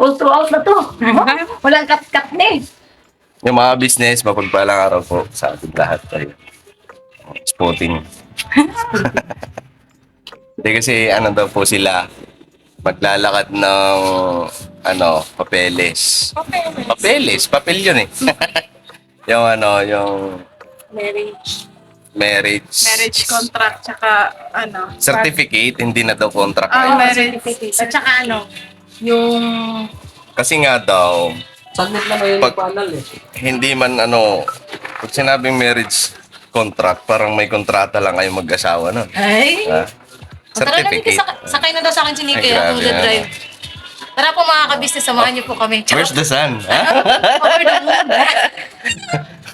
all throughout na to. Walang cut-cut na eh. Yung mga business, mapagpalang araw po sa ating lahat tayo. Spotting. Hindi kasi ano daw po sila, maglalakad ng papeles. Papeles, papel yun eh. Yung yung marriage Contract, tsaka certificate, hindi na daw contract. marriage. At saka yung Kasi nga daw, Saglit lang ngayon Pag- ng panel eh. hindi man pag sinabing marriage contract, parang may kontrata lang kayo mag-asawa nun. Ay. Ha? Tara na, Nikki, Certificate. sakay na daw sa akin si Nikki. Ay, Ang grabe, drive. Tara po mga kabisnes, samahan niyo po kami. Where's the sun? Ha? Over the moon.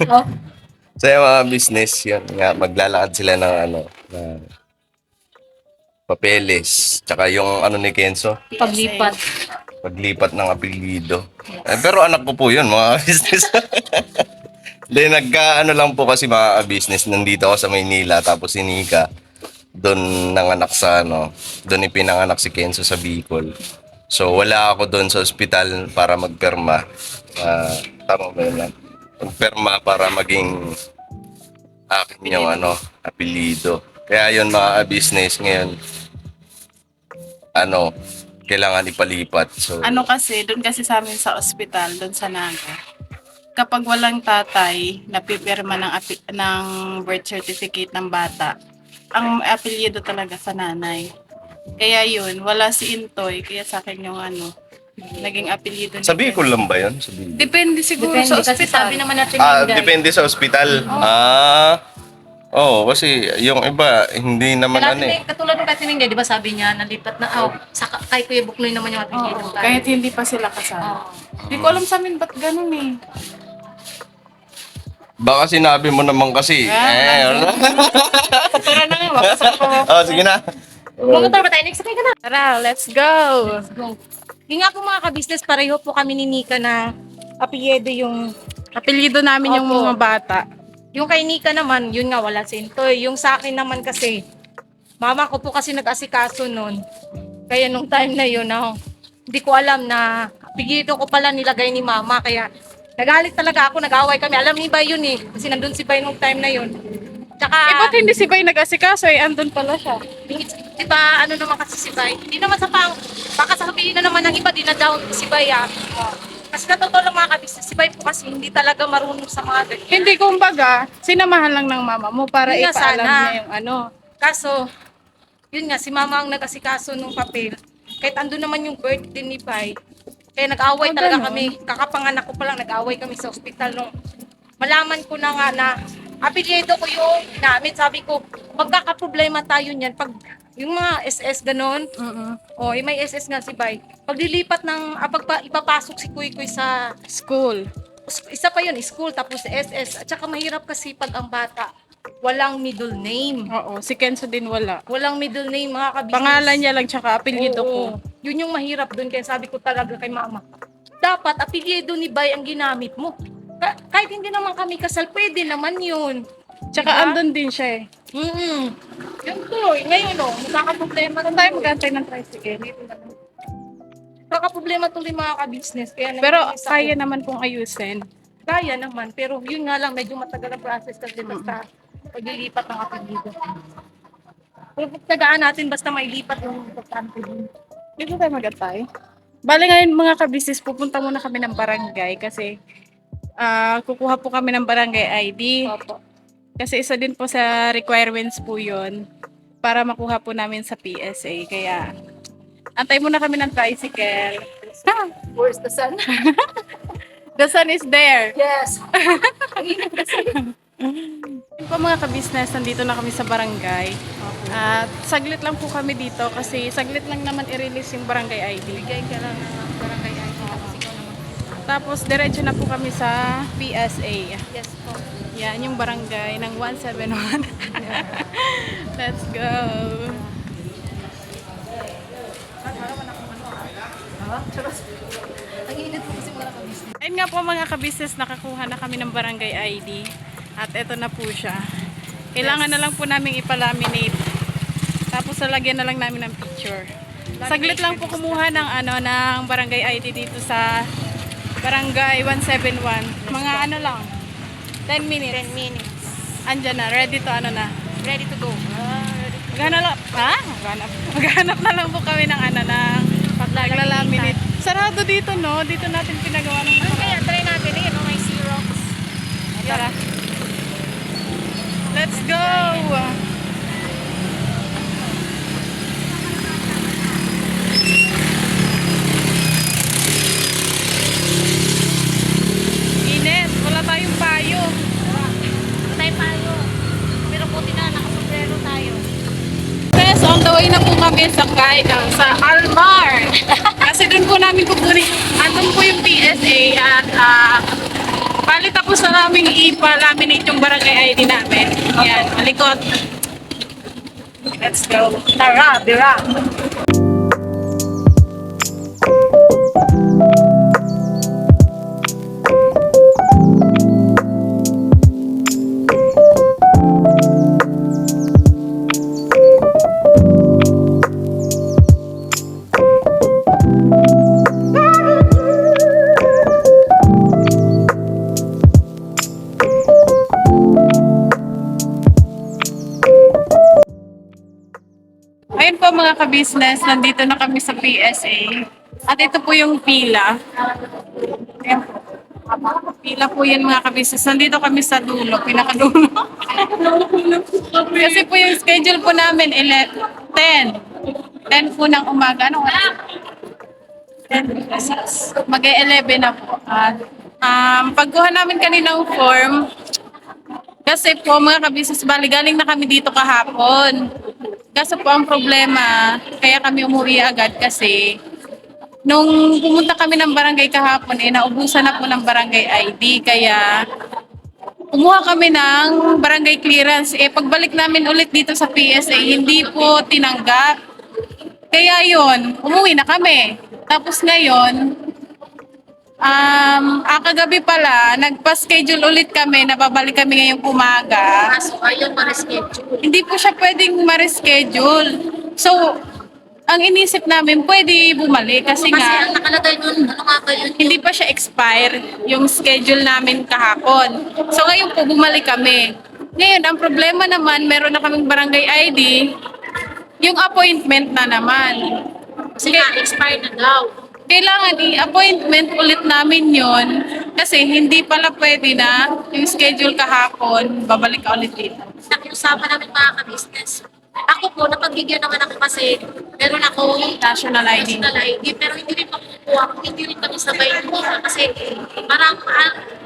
Oh, So yung mga business, yun nga, maglalakad sila ng ng papeles. Tsaka yung ni Kenzo, paglipat. paglipat ng apelyido. Pero anak ko po yun, mga business. Then lang po kasi mga business, nandito ako sa Maynila, tapos si Nika, doon nanganak sa doon ipinanganak si Kenzo sa Bicol. So wala ako doon sa ospital para magperma. Tama ba yun? Magperma para maging akin yung apelyido. Kaya yun mga business ngayon, kailangan ipalipat. So, kasi, doon kasi sa amin sa ospital, doon sa Naga, kapag walang tatay na pipirma ng birth certificate ng bata, ang apelyido talaga sa nanay. Kaya yun, wala si Intoy, kaya sa akin yung naging apelyido ni sa Bicol lang ba yun? Sa Bicol? Depende siguro Depende sa kasi ospital. sabi naman natin Depende sa ospital. Kasi yung iba, hindi naman katulad ng katining di ba sabi niya, nalipat na, kay Kuya Buknoy naman yung apelyido. Kahit hindi pa sila kasal. Hindi ko alam sa amin ba't ganun eh. Baka sinabi mo naman kasi. Tara na nga, baka sa Sige na. Bumotor ba tayo? Next, sakay ka na. Tara, let's go! Go. Yung nga po mga kabisnes, pareho po kami ni Nika na apelyido yung Apelyido namin yung Opo. mga bata. Yung kay Nika naman, yun nga, wala si Intoy. Yung sa akin naman kasi, mama ko po kasi nag-asikaso nun. Kaya nung time na yun, hindi ko alam na apelyido ko pala nilagay ni mama. Kaya nagalit talaga ako, nag-away kami. Alam ni Bay yun eh, kasi nandun si Bay nung time na yun. Tsaka, Ba't hindi si Bay nag-asikaso andun pala siya? di ba, naman kasi si Bay? Hindi naman baka sabihin na naman ng iba, di na down si Bay Kasi natotoo lang mga kabisnes, si Bay po kasi hindi talaga marunong sa mga ganyan. Hindi, kumbaga, sinamahan lang ng mama mo para Yun nga ipaalam sana. niya yung Kaso, yun nga, si mama ang nag-asikaso nung papel. Kahit andun naman yung birthday ni Pai. Kaya nag-away talaga ganun. kami. Kakapanganak ko pa lang, nag-away kami sa ospital nung malaman ko na nga na apelyido ko yung namin. Sabi ko, magkakaproblema tayo niyan. Pag yung mga SS ganon, yung may SS nga si Pai. Pag lilipat ipapasok si Kuy sa school. isa pa yun, school, tapos SS. At saka mahirap kasi pag ang bata, walang middle name. Oo, si Kenzo din wala. Walang middle name, mga kabisnes. Pangalan niya lang tsaka apelyido ko. Oo. Yun yung mahirap doon. Kaya sabi ko talaga kay mama, dapat apelyido ni Bay ang ginamit mo. Kahit hindi naman kami kasal, pwede naman yun. Tsaka Diba? andun din siya eh. Yun tuloy. Ngayon magkakaproblema Saan tayo magantay ng tricycle? Magkakaproblema tuloy mga kabisnes. Kaya Pero nag-iisa ako. kaya naman pong ayusin. Kaya naman, pero yun nga lang, medyo matagal ang process kasi basta paglilipat ng apelyido. Pero pagtagaan natin, basta mailipat yung importante din. Dito tayo magantay. Bale ngayon mga kabisnes, pupunta muna kami ng barangay kasi kukuha po kami ng barangay ID. Opo. Kasi isa din po sa requirements po yun para makuha po namin sa PSA. Kaya antay muna kami ng tricycle. Where's the sun? The sun is there. Yes. Yun po mga kabisnes, nandito na kami sa barangay. At saglit lang po kami dito kasi saglit lang naman i-release yung barangay ID. Bigay ka lang ng barangay ID. Tapos ikaw naman. Tapos diretso na po kami sa PSA. Yes po. Yan yung barangay ng 171. Let's go. Ang init po kasi mga kabisnes. Ayun nga po mga kabisnes, nakakuha na kami ng barangay ID. At eto na po siya. Kailangan na lang po namin ipalaminate. Tapos lalagyan na lang namin ng picture. Saglit lang po kumuha ng ng barangay ID dito sa Barangay 171. Mga lang, 10 minutes. 10 minutes. Andyan na, ready to Ready to go. Maghanap na lang po kami ng ng paglalaminate. Sarado dito, no? Dito natin pinagawa ng Kaya try natin eh, may Xerox. Tara. Let's go! Init, wala tayong payo. Tayo payo. Pero puti na, nakasombrero tayo. Yes, on the way na po kami sa Almar. Kasi doon po namin kukunin. Andun po yung PSA at bali tapos na namin i-laminate yung barangay ID namin. Yan, malikot. Let's go. Tara, bira. Ayun po mga ka-business, nandito na kami sa PSA. At ito po yung pila. Ayan po. Pila po yan mga ka-business. Nandito kami sa dulo, pinakadulo. Kasi po yung schedule po namin, 10. 10 po ng umaga. Ano? 10 mag-11 na po. At pagkuha namin kaninang form, kasi po mga ka-business, bali galing na kami dito kahapon. Kaso po ang problema, kaya kami umuwi agad kasi nung pumunta kami ng barangay kahapon, naubusan na po ng barangay ID. Kaya kumuha kami ng barangay clearance. Pagbalik namin ulit dito sa PSA, hindi po tinanggap. Kaya yun, umuwi na kami. Tapos ngayon, kagabi pala, nagpa-schedule ulit kami, nababalik kami ngayong umaga. Kaso ayaw ma-reschedule. Hindi po siya pwedeng ma-reschedule. So, ang inisip namin, pwede bumalik kasi Kasi nga, ang nakalagay nun, ano nga ba yun? hindi pa siya expire yung schedule namin kahapon. So, ngayon po, bumalik kami. Ngayon, ang problema naman, meron na kaming barangay ID, yung appointment na naman. Kasi nga, expire na daw. Kailangan i-appointment ulit namin yon kasi hindi pala pwede na yung schedule kahapon, babalik ka ulit dito. Nakiusapan namin mga ka-business. Ako po, napagbigyan naman ako kasi meron ako National ID. national ID, pero hindi rin makukuha, hindi rin kami sabay dito kasi parang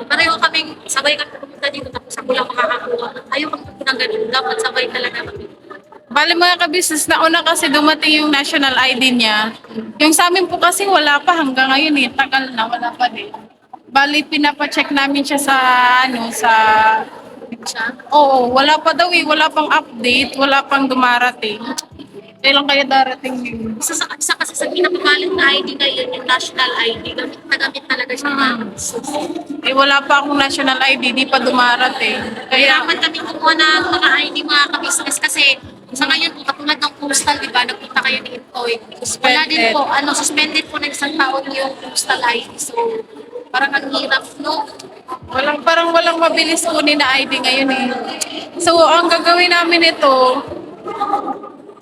pareho kaming sabay kami pumunta dito tapos ako lang makakakuha. Ayaw kami ng ganun, dapat sabay talaga kami. Bali mga ka-business, nauna kasi dumating yung national ID niya. Yung sa amin po kasi wala pa hanggang ngayon tagal na, wala pa din. Bali pinapacheck namin siya sa Oo, wala pa daw wala pang update, wala pang dumarating. Kailan kaya darating yun? Isa kasi sa pinapagaling na ID ngayon, yung national ID, gamit na gamit talaga siya mga ka-business. Wala pa akong national ID, di pa dumarating. Kaya Kailangan kami kumuha ng mga ID mga ka-business kasi sa ngayon po, katulad ng postal, di ba, nagpunta kayo ni Intoy. Wala din po, suspended po ng isang taon yung postal ID. So, parang ang hirap, no? parang walang mabilis kunin na ID ngayon eh. So, ang gagawin namin ito,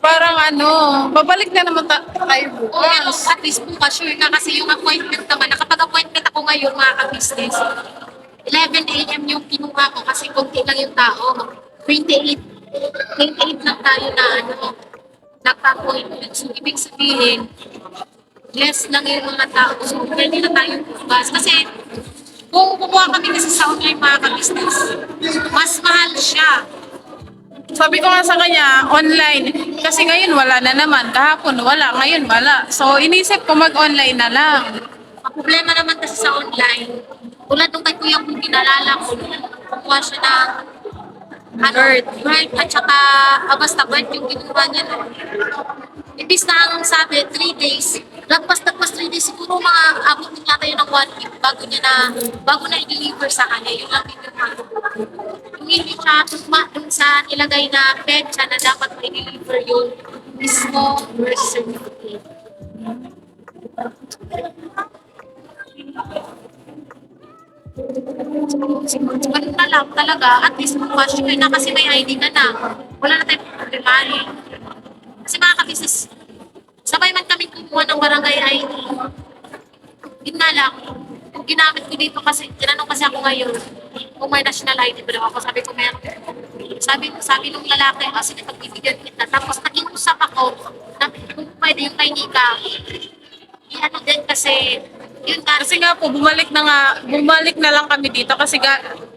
parang babalik na naman tayo Pero bukas. at least po, sure na kasi yung appointment naman, nakapag-appointment ako ngayon mga ka-business. 11 a.m. yung kinuha ko kasi konti lang yung tao. 28 lang tayo na nagpa-appointment. So, ibig sabihin, less lang yung mga tao. So, pwede na tayo bukas. Kasi, kung kumuha kami kasi sa online mga ka-business, mas mahal siya. Sabi ko nga sa kanya, online. Kasi ngayon wala na naman. Kahapon wala, ngayon wala. So, inisip ko mag-online na lang. Ang problema naman kasi sa online, tulad nung kay Kuya kung pinalala ko, kumuha siya ng bird at saka basta bird yung kinuha niya noon. Ibis na ang sabi, 3 days. Lagpas 3 days, siguro mga abot din yata yun ng 1 week bago na i-deliver sa kanya. Yun lang din yung kung hindi siya tugma dun sa nilagay na petsa na dapat ma-deliver yung mismo birth certificate. yun na lang talaga, at least bukas yun na kasi may ID ka na. Wala na tayong problemahin. Kasi mga kabisnes, sabay man kami kumuha ng barangay ID. Yun nga lang, kung ginamit ko dito kasi, tinanong kasi ako ngayon, kung may national ID ba daw ako, sabi ko meron. Sabi nung lalaki, sige pagbibigyan kita. Tapos nag-iusap ako na kung pwede yung kay Nika, i-ano din kasi, yun nga, Kasi nga po, bumalik na lang kami dito kasi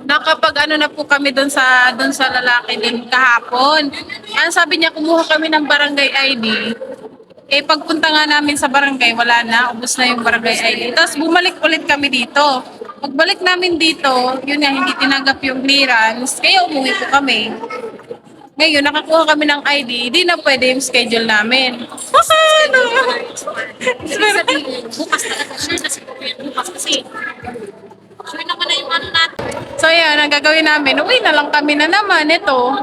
nakapag ano na po kami doon sa lalaki din kahapon. Ang sabi niya, kumuha kami ng barangay ID. Eh, pagpunta nga namin sa barangay, wala na, ubos na yung barangay ID. Tapos bumalik ulit kami dito. Pagbalik namin dito, yun nga, hindi tinanggap yung clearance, kaya umuwi po kami. Ngayon, nakakuha kami ng ID, di na pwede yung schedule namin. Ano? ibig sabihin, bukas talaga, sure na siguro yun bukas kasi, sure naman na yung ano natin. So yan, ang gagawin namin, uwi na lang kami na naman ito.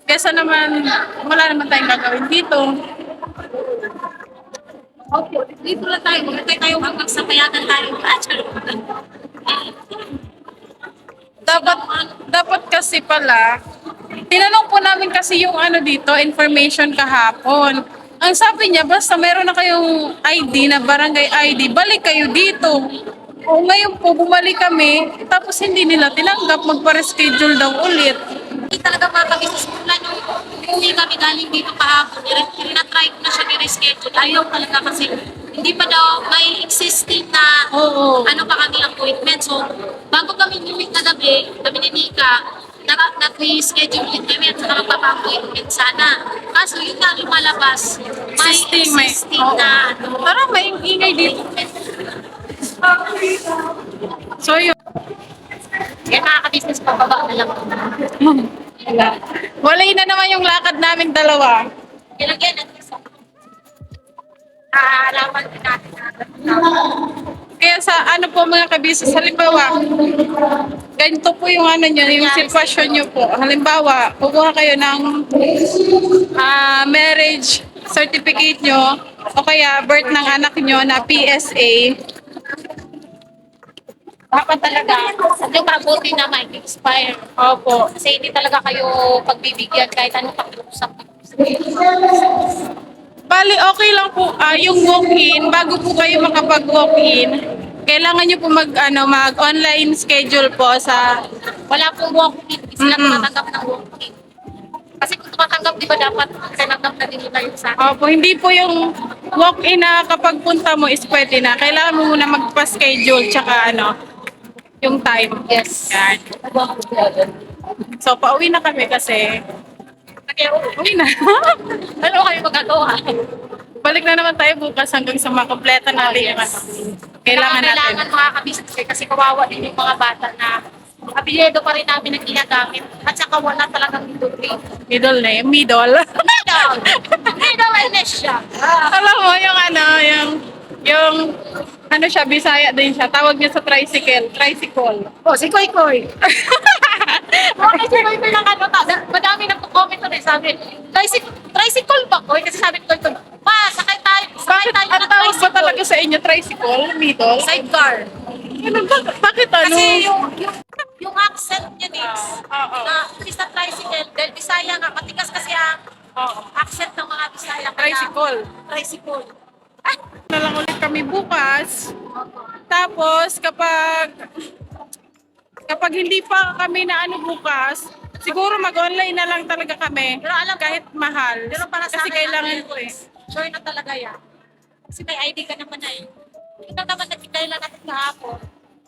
Kesa naman, wala naman tayong gagawin dito. Okay, dito lang tayo, magkakay tayo hanggang sa payagan tayo. Dapat kasi pala, tinanong po namin kasi yung ano dito, information kahapon. Ang sabi niya, basta meron na kayong ID na barangay ID, balik kayo dito. O ngayon po, bumalik kami, tapos hindi nila tinanggap, magpa-reschedule daw ulit. Hindi talaga makabisnes mula nung umuwi kami galing dito kahapon. Tinatry ko na siya ni-reschedule. Ayaw talaga kasi hindi pa daw may existing na Oo. ano pa kami appointment. So, bago kami umuwi na gabi, kami ni Nika, nag-reschedule din kami at saka magpapa-appointment sana. Kaso yun nga lumalabas, may existing na ano. Parang may ingay dito. So yun. Kaya makaka-business pababa na lang. Walay na naman yung lakad namin dalawa. Nilagyan at isa. Alaman din natin na Kaya sa ano po mga kabisnes, halimbawa, ganito po yung ano nyo, yung sitwasyon nyo po. Halimbawa, kukuha kayo ng marriage certificate nyo o kaya birth ng anak nyo na PSA. dapat talaga, yung mabuti na may expire. Opo. Kasi hindi talaga kayo pagbibigyan kahit anong pag-uusap. Bali, okay lang po yung walk-in. Bago po kayo makapag-walk-in, kailangan nyo po mag-online schedule po sa... Wala pong walk-in, hindi sila tumatanggap ng walk-in. Kasi kung tumatanggap, di ba dapat tinanggap na din nila yung sa akin? Opo, hindi po yung walk-in na kapag punta mo is pwede na. Kailangan mo muna magpa-schedule tsaka yung time. Yes. Yan. So, pauwi na kami kasi uwi na. Ano kayo magagawa? Balik na naman tayo bukas hanggang sa makompleta natin yung kailangan natin. Kailangan makakabisnes kasi kawawa din yung mga bata na apelyido pa rin namin ang ginagamit at saka wala talagang middle name. Middle name, middle. Middle name siya. Alam mo, yung ano siya, Bisaya din siya. Tawag niya sa tricycle. Oh, si Koy Koy. Bakit si Koy Koy lang ano, madami na comment na rin sabi, tricycle ba Koy? Kasi sabi ko, ma, sakay tayo Bakit ang ng tawag ba tricycle. talaga sa inyo tricycle? Middle? Sidecar. Ano ba? Bakit ano? Kasi yung accent niya, Nix, Oo. na isa tricycle, dahil Bisaya nga, matigas kasi ang Oo. accent ng mga Bisaya. kaya Tricycle. Tricycle. Na lang ulit kami bukas. Tapos kapag hindi pa kami na bukas, siguro mag-online na lang talaga kami. Pero alam ko, kahit mahal. Pero para sa kasi akin, kailangan Ate, ko eh. sure na talaga yan. Kasi may ID ka naman na eh. Ito naman na kinailan natin kahapon.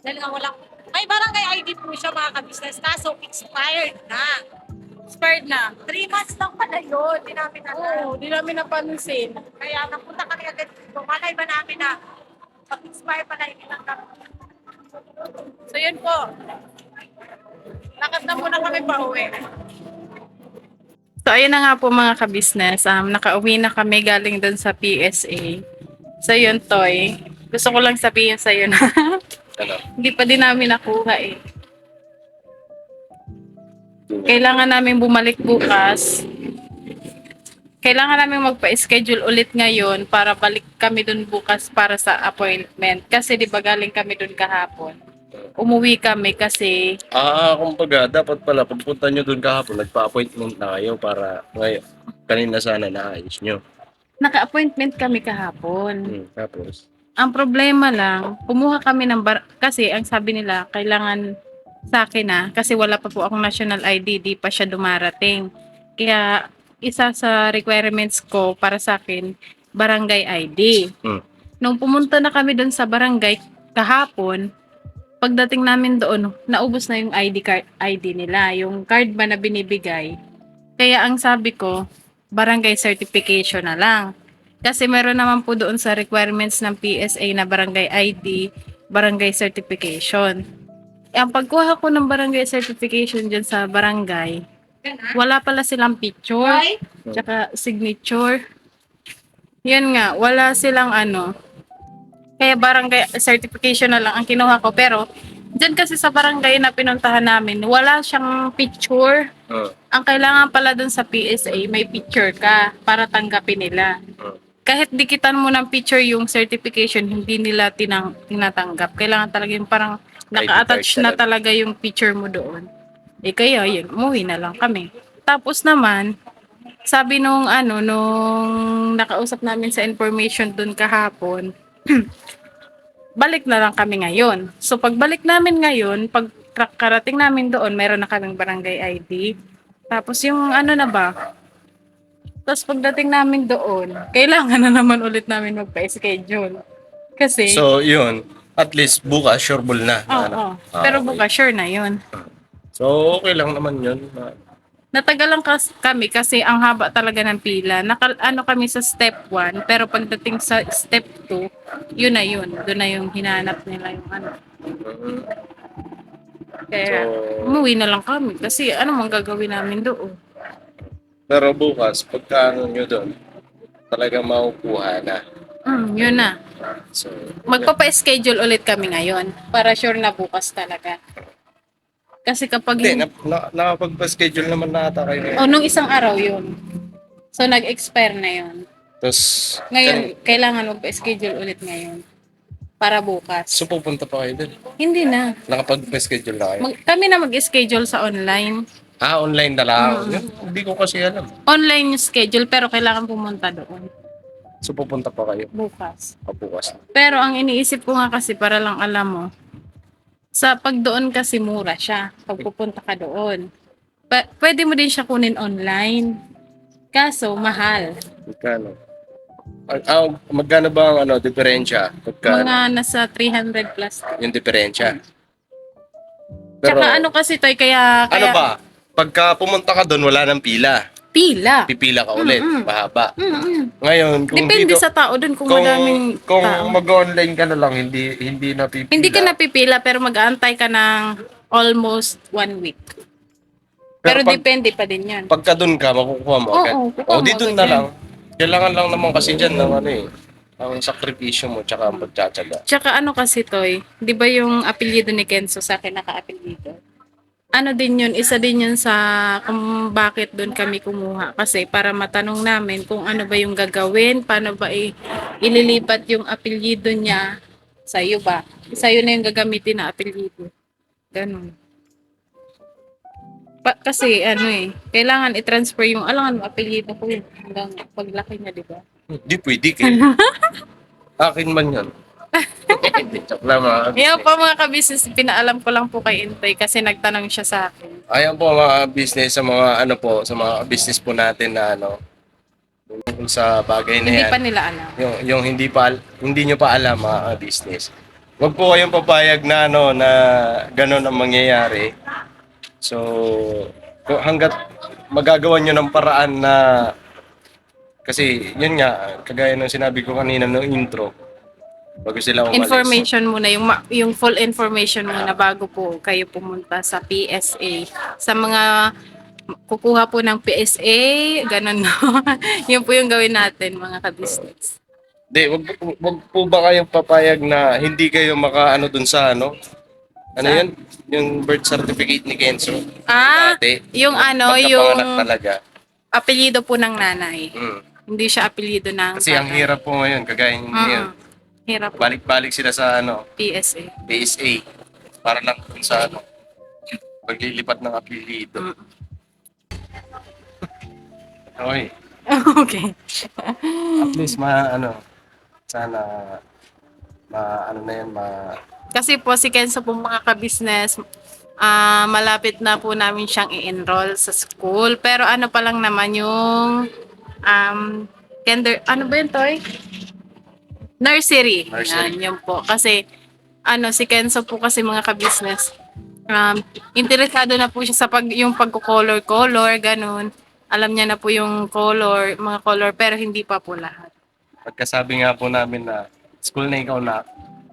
Dahil nga walang, may barangay ID po siya mga ka-business. Kaso expired na. Expired na. 3 months lang pala yun. Di namin alam. Oo, di namin napansin. Kaya napunta kami agad dito. Malay ba namin na pag-expire pala yung ilang kami. So yun po. Lakad na muna kami pa uwi. So ayun na nga po mga ka-business. Nakauwi na kami galing dun sa PSA. So yun, Toy. Gusto ko lang sabihin sa'yo na Ano? hindi pa din namin nakuha eh. Kailangan namin bumalik bukas. Kailangan namin magpa-schedule ulit ngayon para balik kami dun bukas para sa appointment. Kasi di ba galing kami dun kahapon. umuwi kami kasi Kumbaga, dapat pala, pagpunta nyo doon kahapon, nagpa-appointment na kayo para ngayon. Kanina sana naayos nyo. naka-appointment kami kahapon. Tapos, Ang problema lang, kumuha kami ng kasi ang sabi nila, kailangan sa akin na, kasi wala pa po akong national ID, di pa siya dumarating. Kaya, isa sa requirements ko para sa akin, barangay ID. Hmm. Nung pumunta na kami doon sa barangay kahapon, pagdating namin doon, naubos na yung ID nila, yung card ba na binibigay. Kaya ang sabi ko, barangay certification na lang. Kasi meron naman po doon sa requirements ng PSA na barangay ID, barangay certification. Ang pagkuha ko ng barangay certification dyan sa barangay, wala pala silang picture, tsaka signature. Yan nga, wala silang ano. Kaya barangay certification na lang ang kinuha ko. Pero, dyan kasi sa barangay na pinuntahan namin, wala siyang picture. Ang kailangan pala dun sa PSA, may picture ka para tanggapin nila. Kahit dikitan mo ng picture yung certification, hindi nila tinatanggap. Kailangan talaga yung parang naka-attach na talaga yung picture mo doon. Kaya yun, umuwi na lang kami. Tapos naman, sabi nung nakausap namin sa information doon kahapon, balik na lang kami ngayon. So pagbalik namin ngayon, pag karating namin doon, meron na kaming barangay ID. Tapos yung na ba? Tapos pagdating namin doon, kailangan na naman ulit namin magpa-schedule. Kasi, so yun, at least bukas, sureball na. oo. Pero okay. bukas, sure na yun. So, okay lang naman yun. Natagalan kami kasi ang haba talaga ng pila. Kami sa step 1, pero pagdating sa step 2, yun na yun. Doon na yung hinanap nila yung Kaya, umuwi na lang kami kasi ano mang gagawin namin doon. Pero bukas, pagka nyo doon, talagang makukuha na. Yun na. So, Magpapa-schedule ulit kami ngayon para sure na bukas talaga. Kasi kapag hindi, nakapagpa-schedule naman na ata kayo. nung isang araw yun. So nag-expire na yun. Tapos, Ngayon, kailangan magpa-schedule ulit ngayon para bukas. so pupunta pa kayo doon. Hindi na. Nakapag-schedule na kayo. Kami na mag-schedule sa online. Online na lang. Yun, hindi ko kasi alam. Online yung schedule pero kailangan pumunta doon So pupunta pa kayo. bukas. Bukas. Pero ang iniisip ko nga kasi para lang alam mo, sa pag doon kasi mura siya pag pupunta ka doon. Pwede mo din siya kunin online. Kaso, mahal. Magkano? Magkano ba ang diferensya? Pagka, Mga nasa 300 plus. yung diferensya. Pero, Tsaka kasi Toy, kaya ano ba? Pagka pumunta ka doon, wala nang pila. pila. Pipila ka ulit. Mahaba. Mm-mm. Ngayon, kung Depende dito, sa tao doon kung kung, madaming kung tao. mag-online ka na lang, hindi na pipila. Hindi ka napipila pero mag-aantay ka ng almost 1 week. Pero pag- depende pa din yan. Pagka doon ka, makukuha mo Oo, agad. kukuha mo Di doon agad na yan. lang. Kailangan lang naman kasi dyan ng ang sakripisyo mo tsaka ang pagtsatsaga. Tsaka kasi Toy, di ba yung apelyido ni Kenzo sa akin naka-apelyido? Din yun, isa din yun sa kung bakit doon kami kumuha. Kasi para matanong namin kung ano ba yung gagawin, paano ba ililipat yung apelyido niya sa'yo ba? Sa'yo na yung gagamitin na apelyido. Ganun. Kasi kailangan i-transfer yung alangan mo apelyido ko yun hanggang paglaki niya, di ba? Di pwede kayo. Akin man yan. Joke lang mga Yan po mga kabisnes, pinaalam ko lang po kay Intoy kasi nagtanong siya sa akin. Ayan po mga business, sa mga sa mga business po natin na yung sa bagay na Hindi yan. pa nila alam. Yung hindi nyo pa alam mga business. Huwag po kayong papayag na na gano'n ang mangyayari. So, hanggat magagawa nyo ng paraan na kasi yun nga, kagaya ng sinabi ko kanina no intro, bago sila umalis. Information muna, yung full information muna bago po kayo pumunta sa PSA. Sa mga kukuha po ng PSA, ganun no. Yun po yung gawin natin mga ka-business. Wag po ba kayong papayag na hindi kayo makaano dun sa yun? Yung birth certificate ni Kenzo. Dati, Yung pagkapanganak talaga. apelyido po ng nanay. Mm. Hindi siya apelyido ng Kasi ang tatay. hirap po ngayon, kagaya ngayon. Hirap po. Balik-balik sila sa PSA. PSA. Para lang dun sa ano, paglilipat ng apelido. Mm. Okay. Okay. At least sana ano na yan, Kasi po si Kenzo po mga ka-business, malapit na po namin siyang i-enroll sa school. Pero ano pa lang naman yung ano ba yun, Toy? Nursery. Nursery. Yan, yun po. Kasi si Kenzo po kasi mga ka-business, interesado na po siya sa yung pagko-color, ganun. Alam niya na po yung mga color, pero hindi pa po lahat. pagkasabi nga po namin na school na ikaw na,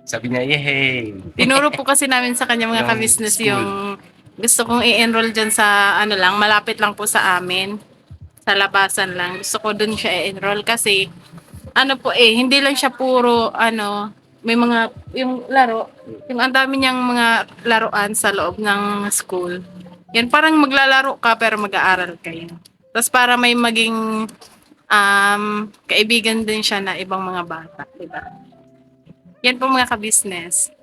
sabi niya, yehey! Tinuro po kasi namin sa kanya mga Yung ka-business school. yung gusto kong i-enroll dyan sa malapit lang po sa amin. Sa labasan lang. Gusto ko dun siya i-enroll kasi hindi lang siya puro may mga yung laro, yung ang dami niyang mga laruan sa loob ng school. Yan parang maglalaro ka pero mag-aaral kayo. Tapos para may maging kaibigan din siya na ibang mga bata, diba? Yan po mga ka-business.